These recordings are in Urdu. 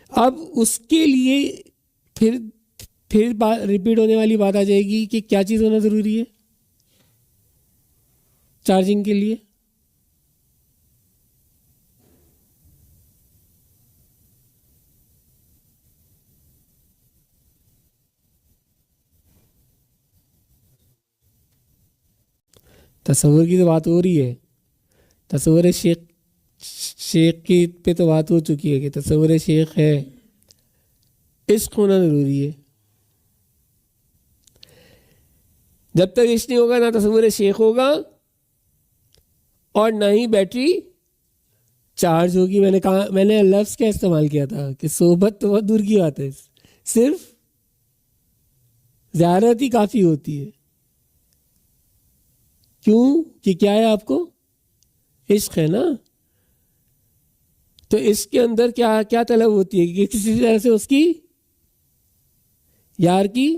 اب اس کے لیے پھر ریپیٹ ہونے والی بات آ جائے گی کہ کیا چیز ہونا ضروری ہے چارجنگ کے لیے؟ تصور کی تو بات ہو رہی ہے، تصور شیخ کی پہ تو بات ہو چکی ہے کہ تصور شیخ ہے، عشق ہونا ضروری ہے۔ جب تک عشق نہیں ہوگا نہ تصور شیخ ہوگا اور نہ ہی بیٹری چارج ہوگی۔ میں نے لفظ کیا استعمال کیا تھا کہ صحبت تو بہت دور کی بات ہے، صرف زیارت ہی کافی ہوتی ہے۔ کیوں کہ کیا ہے آپ کو عشق ہے نا، تو اس کے اندر کیا طلب ہوتی ہے کہ کسی طرح سے اس کی یار کی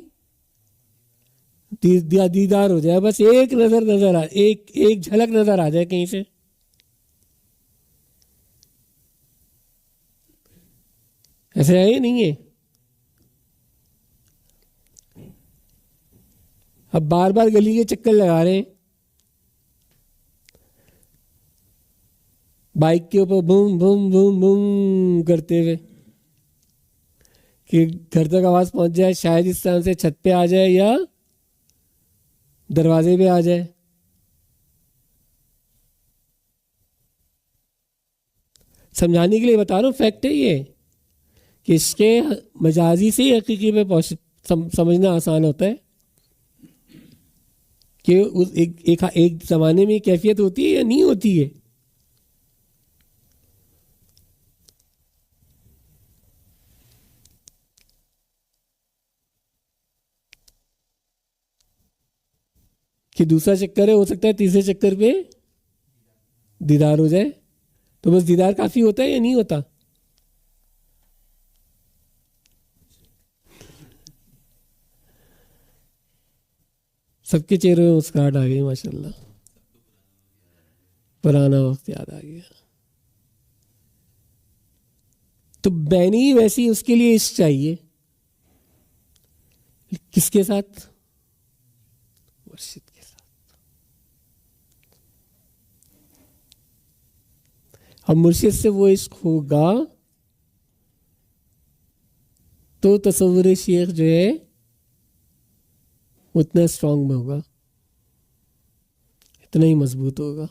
دیدار ہو جائے، بس ایک نظر ایک جھلک نظر آ جائے کہیں سے۔ ایسے ہے یا نہیں ہے؟ اب بار بار گلی کے چکر لگا رہے ہیں، بائک کے اوپر بوم بوم بوم بوم کرتے ہوئے کہ گھر تک آواز پہنچ جائے، شاید اس طرح سے چھت پہ آ جائے یا دروازے پہ آ جائے۔ سمجھانے کے لیے بتا رہا ہوں، فیکٹ ہے یہ کہ اس کے مجازی سے حقیقی میں سمجھنا آسان ہوتا ہے کہ ایک زمانے میں کیفیت ہوتی ہے یا نہیں ہوتی ہے۔ کہ دوسرا چکر ہے، ہو سکتا ہے تیسرے چکر پہ دیدار ہو جائے، تو بس دیدار کافی ہوتا ہے یا نہیں ہوتا؟ سب کے چہرے میں مسکراہٹ آ گئی ماشاءاللہ، پرانا وقت یاد آ گیا۔ تو بینی ویسی اس کے لیے عشق چاہیے، کس کے ساتھ؟ مرشد کے ساتھ۔ اب مرشد سے وہ عشق ہوگا تو تصور شیخ جو ہے اتنا اسٹرانگ میں ہوگا، اتنا ہی مضبوط ہوگا۔